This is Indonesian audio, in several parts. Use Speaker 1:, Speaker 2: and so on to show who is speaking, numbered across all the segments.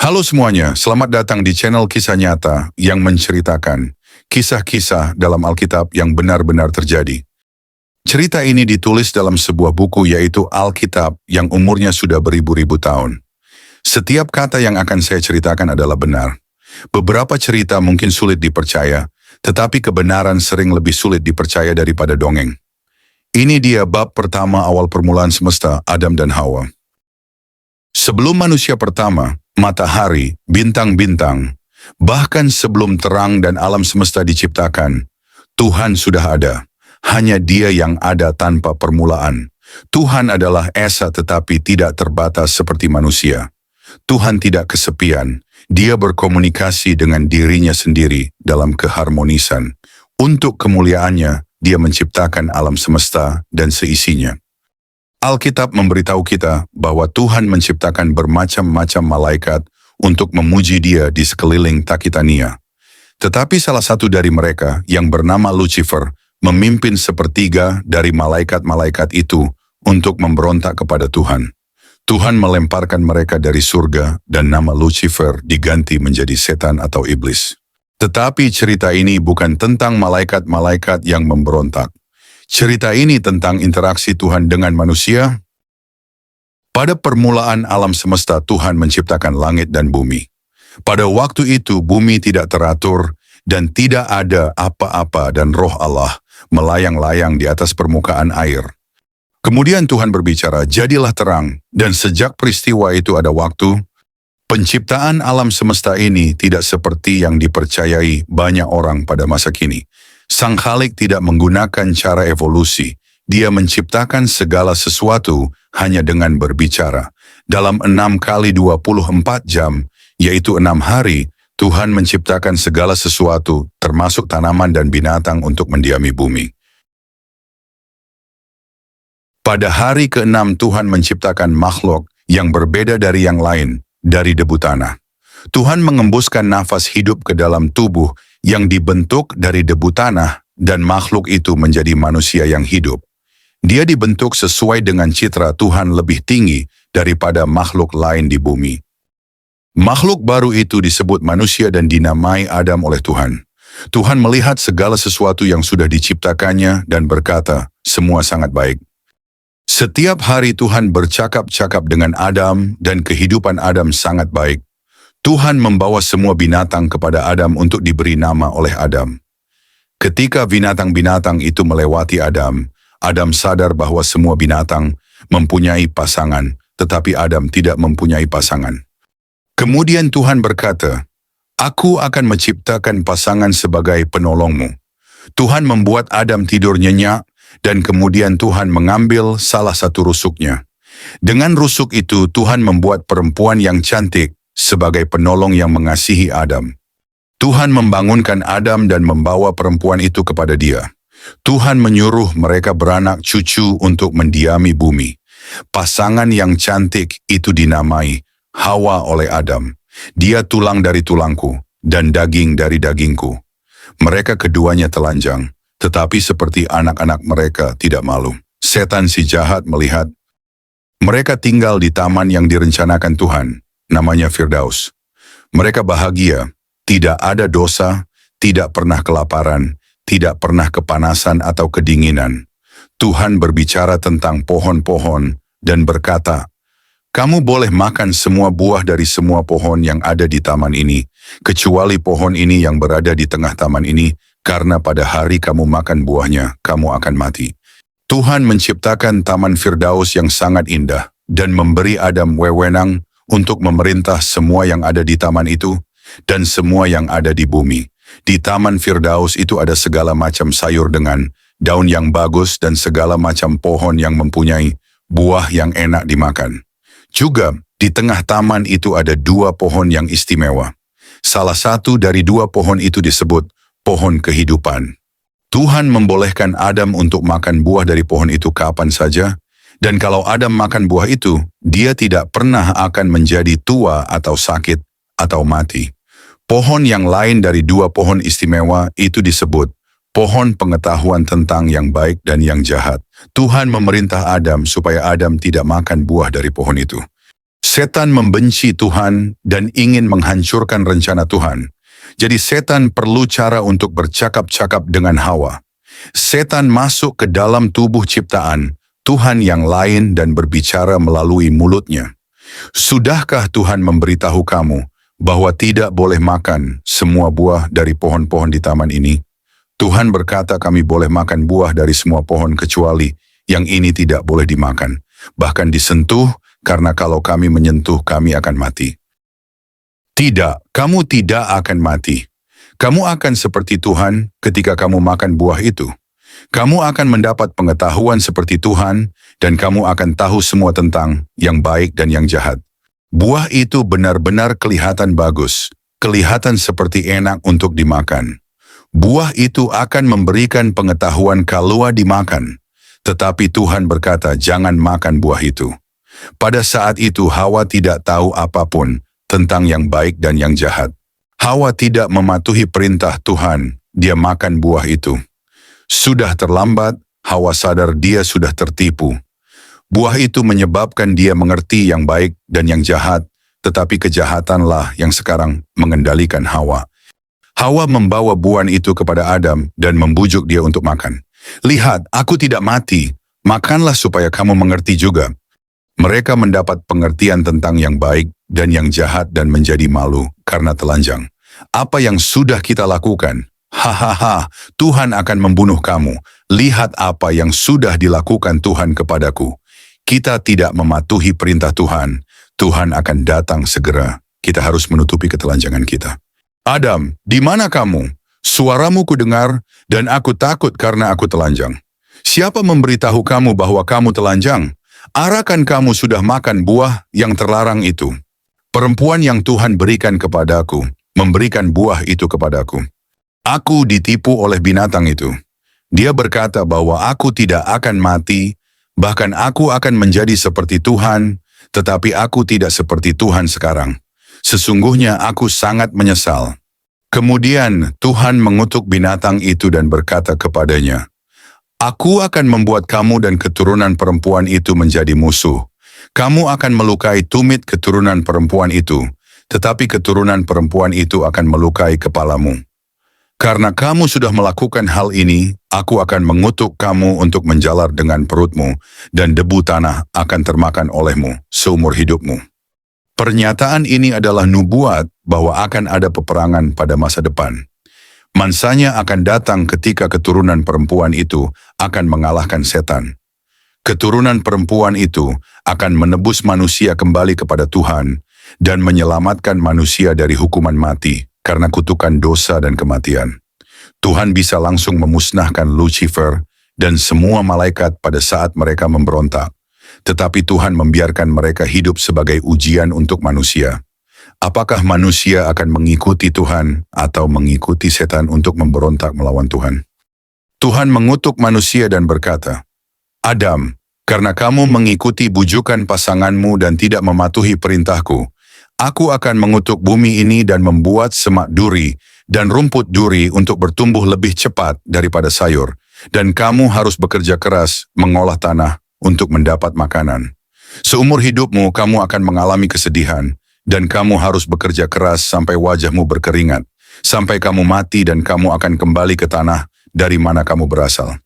Speaker 1: Halo semuanya, selamat datang di channel Kisah Nyata yang menceritakan kisah-kisah dalam Alkitab yang benar-benar terjadi. Cerita ini ditulis dalam sebuah buku yaitu Alkitab yang umurnya sudah beribu-ribu tahun. Setiap kata yang akan saya ceritakan adalah benar. Beberapa cerita mungkin sulit dipercaya, tetapi kebenaran sering lebih sulit dipercaya daripada dongeng. Ini dia bab pertama awal permulaan semesta, Adam dan Hawa. Sebelum manusia pertama, matahari, bintang-bintang, bahkan sebelum terang dan alam semesta diciptakan, Tuhan sudah ada. Hanya Dia yang ada tanpa permulaan. Tuhan adalah esa tetapi tidak terbatas seperti manusia. Tuhan tidak kesepian. Dia berkomunikasi dengan dirinya sendiri dalam keharmonisan. Untuk kemuliaannya, Dia menciptakan alam semesta dan seisinya. Alkitab memberitahu kita bahwa Tuhan menciptakan bermacam-macam malaikat untuk memuji Dia di sekeliling Takitania. Tetapi salah satu dari mereka yang bernama Lucifer memimpin sepertiga dari malaikat-malaikat itu untuk memberontak kepada Tuhan. Tuhan melemparkan mereka dari surga dan nama Lucifer diganti menjadi setan atau iblis. Tetapi cerita ini bukan tentang malaikat-malaikat yang memberontak. Cerita ini tentang interaksi Tuhan dengan manusia. Pada permulaan alam semesta, Tuhan menciptakan langit dan bumi. Pada waktu itu, bumi tidak teratur dan tidak ada apa-apa dan roh Allah melayang-layang di atas permukaan air. Kemudian Tuhan berbicara, jadilah terang, dan sejak peristiwa itu ada waktu. Penciptaan alam semesta ini tidak seperti yang dipercayai banyak orang pada masa kini. Sang Khalik tidak menggunakan cara evolusi. Dia menciptakan segala sesuatu hanya dengan berbicara. Dalam 6 kali 24 jam, yaitu 6 hari, Tuhan menciptakan segala sesuatu, termasuk tanaman dan binatang untuk mendiami bumi. Pada hari ke-6 Tuhan menciptakan makhluk yang berbeda dari yang lain, dari debu tanah. Tuhan mengembuskan nafas hidup ke dalam tubuh yang dibentuk dari debu tanah dan makhluk itu menjadi manusia yang hidup. Dia dibentuk sesuai dengan citra Tuhan lebih tinggi daripada makhluk lain di bumi. Makhluk baru itu disebut manusia dan dinamai Adam oleh Tuhan. Tuhan melihat segala sesuatu yang sudah diciptakannya dan berkata, semua sangat baik. Setiap hari Tuhan bercakap-cakap dengan Adam dan kehidupan Adam sangat baik. Tuhan membawa semua binatang kepada Adam untuk diberi nama oleh Adam. Ketika binatang-binatang itu melewati Adam, Adam sadar bahwa semua binatang mempunyai pasangan, tetapi Adam tidak mempunyai pasangan. Kemudian Tuhan berkata, Aku akan menciptakan pasangan sebagai penolongmu. Tuhan membuat Adam tidur nyenyak, dan kemudian Tuhan mengambil salah satu rusuknya. Dengan rusuk itu Tuhan membuat perempuan yang cantik sebagai penolong yang mengasihi Adam. Tuhan membangunkan Adam dan membawa perempuan itu kepada dia. Tuhan menyuruh mereka beranak cucu untuk mendiami bumi. Pasangan yang cantik itu dinamai Hawa oleh Adam. Dia tulang dari tulangku dan daging dari dagingku. Mereka keduanya telanjang, tetapi seperti anak-anak mereka tidak malu. Setan si jahat melihat. Mereka tinggal di taman yang direncanakan Tuhan, namanya Firdaus. Mereka bahagia, tidak ada dosa, tidak pernah kelaparan, tidak pernah kepanasan atau kedinginan. Tuhan berbicara tentang pohon-pohon dan berkata, Kamu boleh makan semua buah dari semua pohon yang ada di taman ini, kecuali pohon ini yang berada di tengah taman ini, karena pada hari kamu makan buahnya, kamu akan mati. Tuhan menciptakan taman Firdaus yang sangat indah, dan memberi Adam wewenang untuk memerintah semua yang ada di taman itu, dan semua yang ada di bumi. Di taman Firdaus itu ada segala macam sayur dengan daun yang bagus dan segala macam pohon yang mempunyai buah yang enak dimakan. Juga di tengah taman itu ada 2 pohon yang istimewa. Salah satu dari 2 pohon itu disebut pohon kehidupan. Tuhan membolehkan Adam untuk makan buah dari pohon itu kapan saja, dan kalau Adam makan buah itu, dia tidak pernah akan menjadi tua atau sakit atau mati. Pohon yang lain dari 2 pohon istimewa itu disebut pohon pengetahuan tentang yang baik dan yang jahat. Tuhan memerintah Adam supaya Adam tidak makan buah dari pohon itu. Setan membenci Tuhan dan ingin menghancurkan rencana Tuhan. Jadi setan perlu cara untuk bercakap-cakap dengan Hawa. Setan masuk ke dalam tubuh ciptaan Tuhan yang lain dan berbicara melalui mulutnya. Sudahkah Tuhan memberitahu kamu bahwa tidak boleh makan semua buah dari pohon-pohon di taman ini? Tuhan berkata kami boleh makan buah dari semua pohon kecuali yang ini tidak boleh dimakan. Bahkan disentuh, karena kalau kami menyentuh kami akan mati. Tidak, kamu tidak akan mati. Kamu akan seperti Tuhan ketika kamu makan buah itu. Kamu akan mendapat pengetahuan seperti Tuhan, dan kamu akan tahu semua tentang yang baik dan yang jahat. Buah itu benar-benar kelihatan bagus, kelihatan seperti enak untuk dimakan. Buah itu akan memberikan pengetahuan kalau dimakan. Tetapi Tuhan berkata, jangan makan buah itu. Pada saat itu Hawa tidak tahu apapun tentang yang baik dan yang jahat. Hawa tidak mematuhi perintah Tuhan, dia makan buah itu. Sudah terlambat, Hawa sadar dia sudah tertipu. Buah itu menyebabkan dia mengerti yang baik dan yang jahat, tetapi kejahatanlah yang sekarang mengendalikan Hawa. Hawa membawa buah itu kepada Adam dan membujuk dia untuk makan. Lihat, aku tidak mati, makanlah supaya kamu mengerti juga. Mereka mendapat pengertian tentang yang baik dan yang jahat dan menjadi malu karena telanjang. Apa yang sudah kita lakukan? Hahaha, Tuhan akan membunuh kamu. Lihat apa yang sudah dilakukan Tuhan kepadaku. Kita tidak mematuhi perintah Tuhan. Tuhan akan datang segera. Kita harus menutupi ketelanjangan kita. Adam, di mana kamu? Suaramu kudengar dan aku takut karena aku telanjang. Siapa memberitahu kamu bahwa kamu telanjang? Arahkan kamu sudah makan buah yang terlarang itu. Perempuan yang Tuhan berikan kepadaku, memberikan buah itu kepadaku. Aku ditipu oleh binatang itu. Dia berkata bahwa aku tidak akan mati, bahkan aku akan menjadi seperti Tuhan, tetapi aku tidak seperti Tuhan sekarang. Sesungguhnya aku sangat menyesal. Kemudian Tuhan mengutuk binatang itu dan berkata kepadanya, Aku akan membuat kamu dan keturunan perempuan itu menjadi musuh. Kamu akan melukai tumit keturunan perempuan itu, tetapi keturunan perempuan itu akan melukai kepalamu. Karena kamu sudah melakukan hal ini, aku akan mengutuk kamu untuk menjalar dengan perutmu, dan debu tanah akan termakan olehmu seumur hidupmu. Pernyataan ini adalah nubuat bahwa akan ada peperangan pada masa depan. Mansanya akan datang ketika keturunan perempuan itu akan mengalahkan setan. Keturunan perempuan itu akan menebus manusia kembali kepada Tuhan dan menyelamatkan manusia dari hukuman mati karena kutukan dosa dan kematian. Tuhan bisa langsung memusnahkan Lucifer dan semua malaikat pada saat mereka memberontak. Tetapi Tuhan membiarkan mereka hidup sebagai ujian untuk manusia. Apakah manusia akan mengikuti Tuhan atau mengikuti setan untuk memberontak melawan Tuhan? Tuhan mengutuk manusia dan berkata, Adam, karena kamu mengikuti bujukan pasanganmu dan tidak mematuhi perintahku, aku akan mengutuk bumi ini dan membuat semak duri dan rumput duri untuk bertumbuh lebih cepat daripada sayur, dan kamu harus bekerja keras mengolah tanah untuk mendapat makanan. Seumur hidupmu kamu akan mengalami kesedihan, dan kamu harus bekerja keras sampai wajahmu berkeringat, sampai kamu mati dan kamu akan kembali ke tanah dari mana kamu berasal.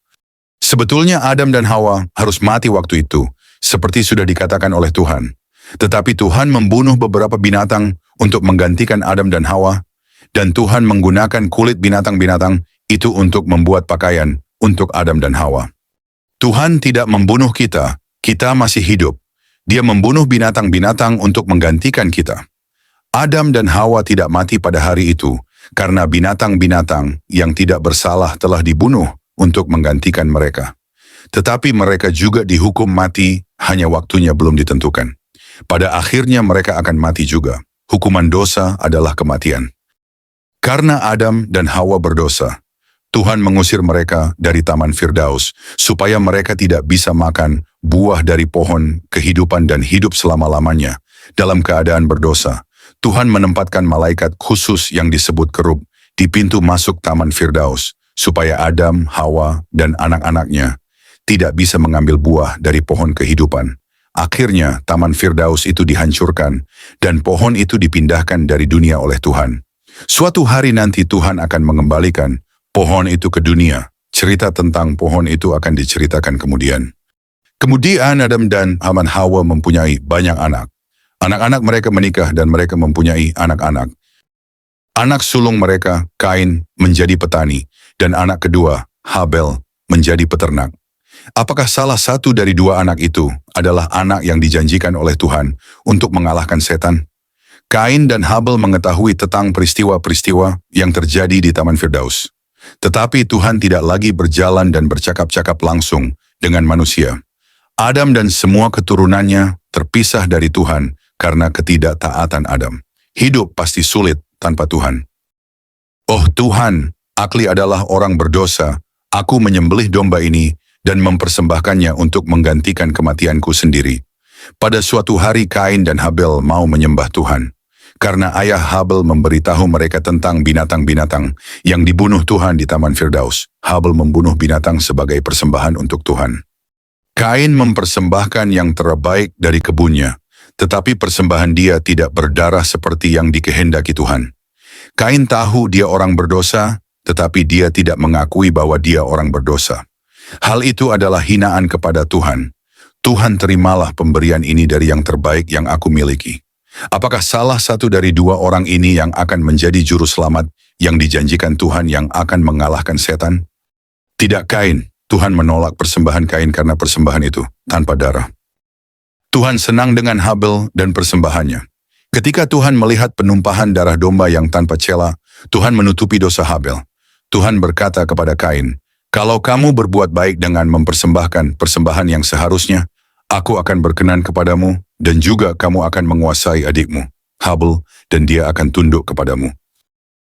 Speaker 1: Sebetulnya Adam dan Hawa harus mati waktu itu, seperti sudah dikatakan oleh Tuhan. Tetapi Tuhan membunuh beberapa binatang untuk menggantikan Adam dan Hawa, dan Tuhan menggunakan kulit binatang-binatang itu untuk membuat pakaian untuk Adam dan Hawa. Tuhan tidak membunuh kita, kita masih hidup. Dia membunuh binatang-binatang untuk menggantikan kita. Adam dan Hawa tidak mati pada hari itu, karena binatang-binatang yang tidak bersalah telah dibunuh untuk menggantikan mereka. Tetapi mereka juga dihukum mati, hanya waktunya belum ditentukan. Pada akhirnya mereka akan mati juga. Hukuman dosa adalah kematian. Karena Adam dan Hawa berdosa, Tuhan mengusir mereka dari Taman Firdaus, supaya mereka tidak bisa makan buah dari pohon kehidupan dan hidup selama-lamanya. Dalam keadaan berdosa, Tuhan menempatkan malaikat khusus yang disebut kerub di pintu masuk Taman Firdaus, supaya Adam, Hawa, dan anak-anaknya tidak bisa mengambil buah dari pohon kehidupan Akhirnya, Taman Firdaus itu dihancurkan dan pohon itu dipindahkan dari dunia oleh Tuhan. Suatu hari nanti Tuhan akan mengembalikan pohon itu ke dunia. Cerita tentang pohon itu akan diceritakan kemudian. Kemudian Adam dan Hawa mempunyai banyak anak. Anak-anak mereka menikah dan mereka mempunyai anak-anak. Anak sulung mereka, Kain, menjadi petani, dan anak kedua, Habel, menjadi peternak. Apakah salah satu dari dua anak itu adalah anak yang dijanjikan oleh Tuhan untuk mengalahkan setan? Kain dan Habel mengetahui tentang peristiwa-peristiwa yang terjadi di Taman Firdaus. Tetapi Tuhan tidak lagi berjalan dan bercakap-cakap langsung dengan manusia. Adam dan semua keturunannya terpisah dari Tuhan karena ketidaktaatan Adam. Hidup pasti sulit tanpa Tuhan. Oh Tuhan, Akli adalah orang berdosa. Aku menyembelih domba ini dan mempersembahkannya untuk menggantikan kematianku sendiri. Pada suatu hari Kain dan Habel mau menyembah Tuhan. Karena ayah Habel memberitahu mereka tentang binatang-binatang yang dibunuh Tuhan di Taman Firdaus. Habel membunuh binatang sebagai persembahan untuk Tuhan. Kain mempersembahkan yang terbaik dari kebunnya, tetapi persembahan dia tidak berdarah seperti yang dikehendaki Tuhan. Kain tahu dia orang berdosa, tetapi dia tidak mengakui bahwa dia orang berdosa. Hal itu adalah hinaan kepada Tuhan. Tuhan, terimalah pemberian ini dari yang terbaik yang aku miliki. Apakah salah satu dari dua orang ini yang akan menjadi juru selamat yang dijanjikan Tuhan yang akan mengalahkan setan? Tidak Kain. Tuhan menolak persembahan Kain karena persembahan itu tanpa darah. Tuhan senang dengan Habel dan persembahannya. Ketika Tuhan melihat penumpahan darah domba yang tanpa cela, Tuhan menutupi dosa Habel. Tuhan berkata kepada Kain, "Kalau kamu berbuat baik dengan mempersembahkan persembahan yang seharusnya, aku akan berkenan kepadamu dan juga kamu akan menguasai adikmu, Habel, dan dia akan tunduk kepadamu."